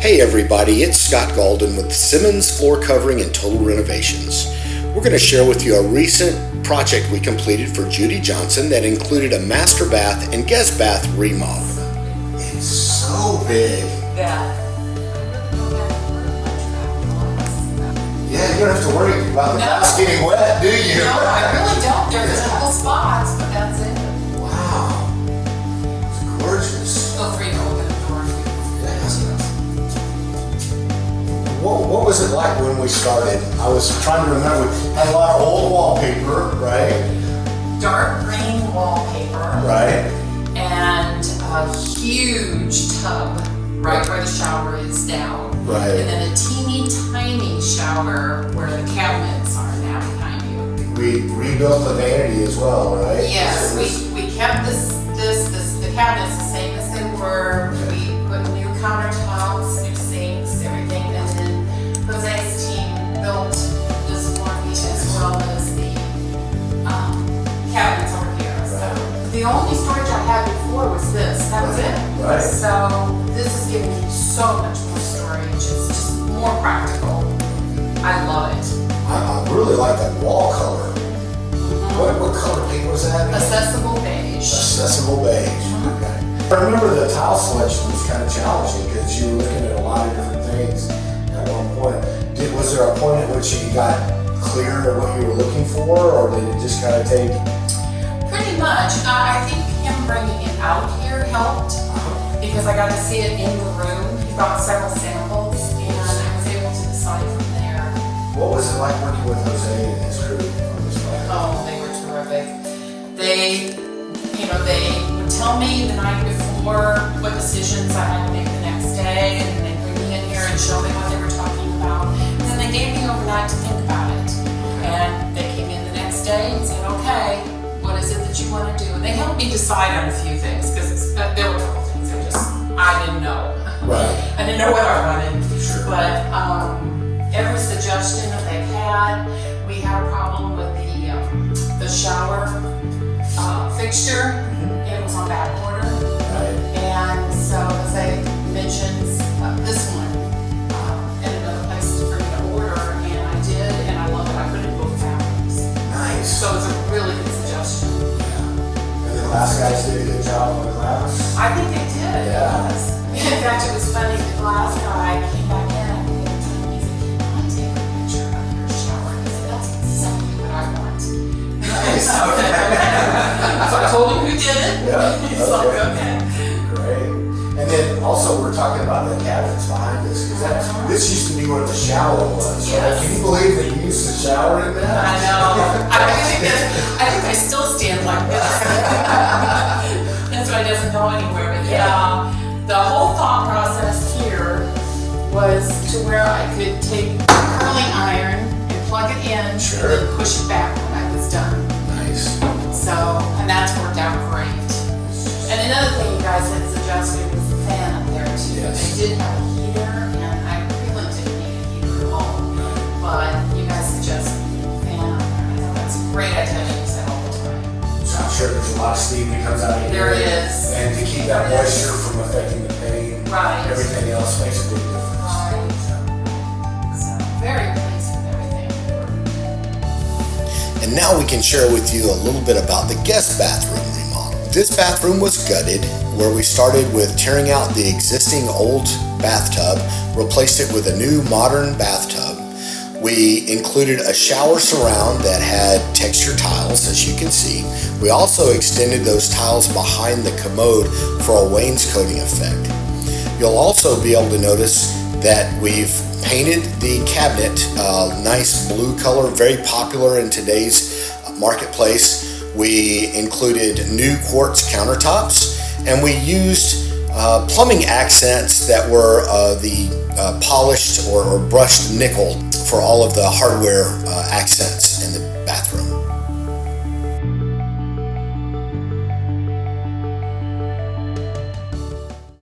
Hey everybody, it's Scott Galden with Simmons Floor Covering and Total Renovations. We're going to share with you a recent project we completed for Judy Johnson that included a master bath and guest bath remodel. It's so big. Yeah. Yeah, you don't have to worry about the house getting wet, do you? No, I really don't. There's a couple spots, but that's it. Wow. It's gorgeous. Feel free to open the door if you What was it like when we started? I was trying to remember. We had a lot of old wallpaper, right? Dark green wallpaper. Right. And a huge tub right where the shower is down. Right. And then a teeny tiny shower where the cabinets are now behind you. We rebuilt the vanity as well, right? Yes, we kept the cabinets the same as they were. We put new countertops, new sinks, everything, and then Jose's team built this for me as well as the cabinets over here. So the only storage I had before was this. That was it. Right. So this is giving me so much more storage. It's just more practical. I love it. I really like that wall color. What color paint was that? Accessible beige. Accessible beige. Okay. I remember the tile selection was kind of challenging because you were looking at a lot of different things at one point. Was there a point at which you got clear on what you were looking for, or did it just kind of take? Pretty much. I think him bringing it out here helped because I got to see it in the room. He brought several samples and I was able to decide from there. What was it like working with Jose and his crew on this project? Oh, they were terrific. They would tell me the night before what decisions I had to make the next day, and then they'd bring me in here and show me what they were talking about. And then they gave me overnight to think about it. And they came in the next day and said, okay, what is it that you want to do? And they helped me decide on a few things because there were a couple things I didn't know. Right. I didn't know what I wanted. Sure. But every suggestion that they had, we had a problem with the shower fixture. It was on back order. Right. And so as I mentioned, this one in another place for me to order, and I did, and I love it. I put it in both fabrics. Nice. So it's a really good suggestion. Yeah. And the glass guys did a good job on the glass. I think they did. Yeah. Yes. In fact, it was funny. The glass guy came back in and he said, "Can I take a picture of your shower?" I said, "That's exactly what I want." Nice. So I told him who did it. Yeah. He's like, okay. Great. And then also we're talking about the cabinets behind us because this used to be where the shower was. Right? Yes. Can you believe they used the shower in that? I know. I think I still stand like this. That's why it doesn't go anywhere. But yeah, the whole thought process here was to where I could take a curling iron and plug it in Sure. and then push it back when I was done. Nice. So, and that's worked out great. And another thing you guys had suggested was the fan up there too. Yes. They did have a heater, and I really didn't need a heater at all. But you guys suggested a fan up there. I know that's a great idea. I use that all the time. So I'm sure there's a lot of steam that comes out of here. There is. And to keep that moisture from affecting the paint, Right. everything else makes a big difference. Right. So, very pleased with everything. And now we can share with you a little bit about the guest bathroom remodel. This bathroom was gutted, where we started with tearing out the existing old bathtub, replaced it with a new modern bathtub. We included a shower surround that had texture tiles, as you can see. We also extended those tiles behind the commode for a wainscoting effect. You'll also be able to notice that we've painted the cabinet nice blue color, very popular in today's marketplace. We included new quartz countertops, and we used plumbing accents that were the polished or brushed nickel for all of the hardware accents in the